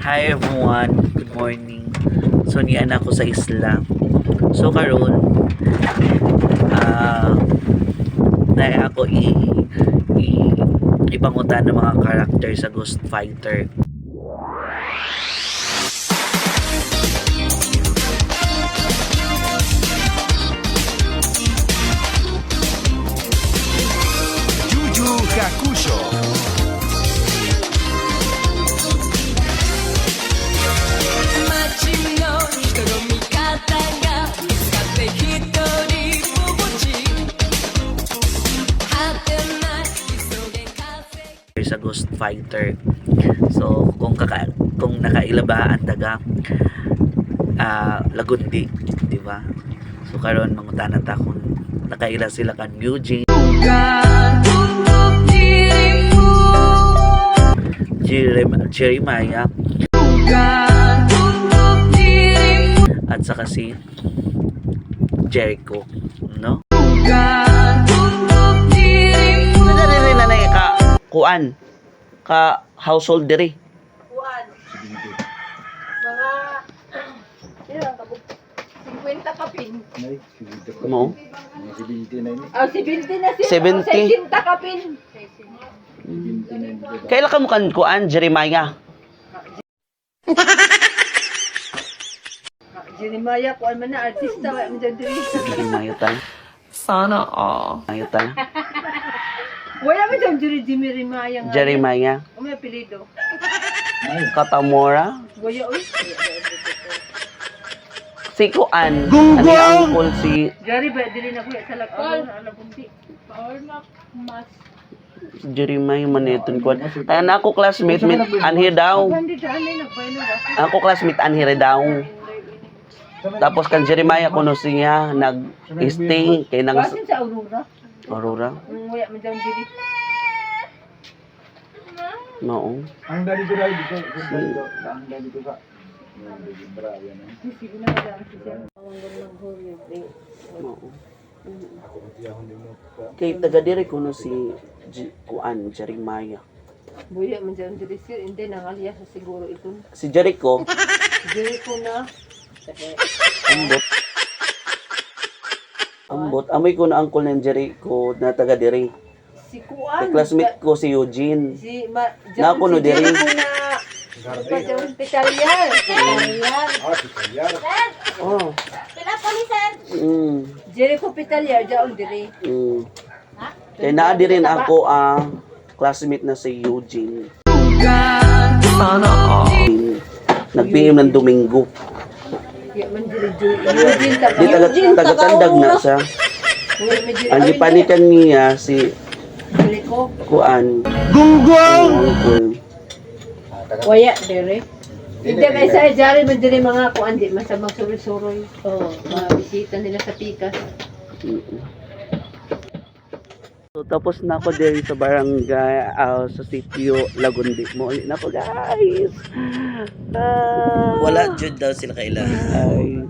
Hi everyone, good morning. So niyan ako sa isla. So karon na ako ipangutan ng mga karakter sa Ghost Fighter. Yu Yu Hakusho. Sa Ghost Fighter. So kung nakailabaan taga Lagundi, di ba? So karon mangutan ta kung nakaila sila kan Eugene, Jeremiah, at saka si Jericho, no? Kuan ka household diri. Kuan. Mga ilan ka 50 kapin. Mo? Ah, 70 na siya. 70? 60 kapin. Kaila ka mo kan kuan Jeremiah? Jeremiah kuan man na artista wa man diri. Jeremiah tal. Sana all. Ayo tal. Wala man diri Jeremiah nga. Jeremiah May apelyido. Katamora. Goya oy. Si kuan. Ano yung uncle si Gari ba diri na kuya sa lakaw na alabundi. Power na mas. Jeremiah maneton kuan. Ay na ako classmate mit anhi daw. Bandi daan na nagbaylo ba. Ako classmate anhi daw. Tapos kan Jeremiah kuno siya nag-stay kay nang Basin sa Aurora. Aurora. Wala man diri. No. Ang dali ko dito. Ang dali ko ka. Sige na daan siya. Awang maghuli. No. Kay taga diri kuno si kuan Jeremiah. Buya man diri sir, hindi nang alias sa siguro ito. Si Jericho Diri ko na. ambot amoy ko na uncle ng Jericho na taga diri. Si Kay Kuan. classmate ko si Eugene. Si Na ako no diri. Ko na. Pa sa hospital yan. Oh. Jericho Pitalier jaon diri. Kaya naa di rin ako classmate na si Eugene. Sana all. Nagpihim ng Domingo. Ya man diri Eugene Di taga-tandag na siya. Ang gipanikan niya si Jericho. Kuan. Gunggong! Waya diri. Hindi kay sa jari man diri mga kuan di masamang suroy-suroy. Oh, mga bisita nila sa Pikas. So tapos na ako diri sa barangay sa sitio Lagundi mo na po guys. Wala jud daw sila kaila. Ay.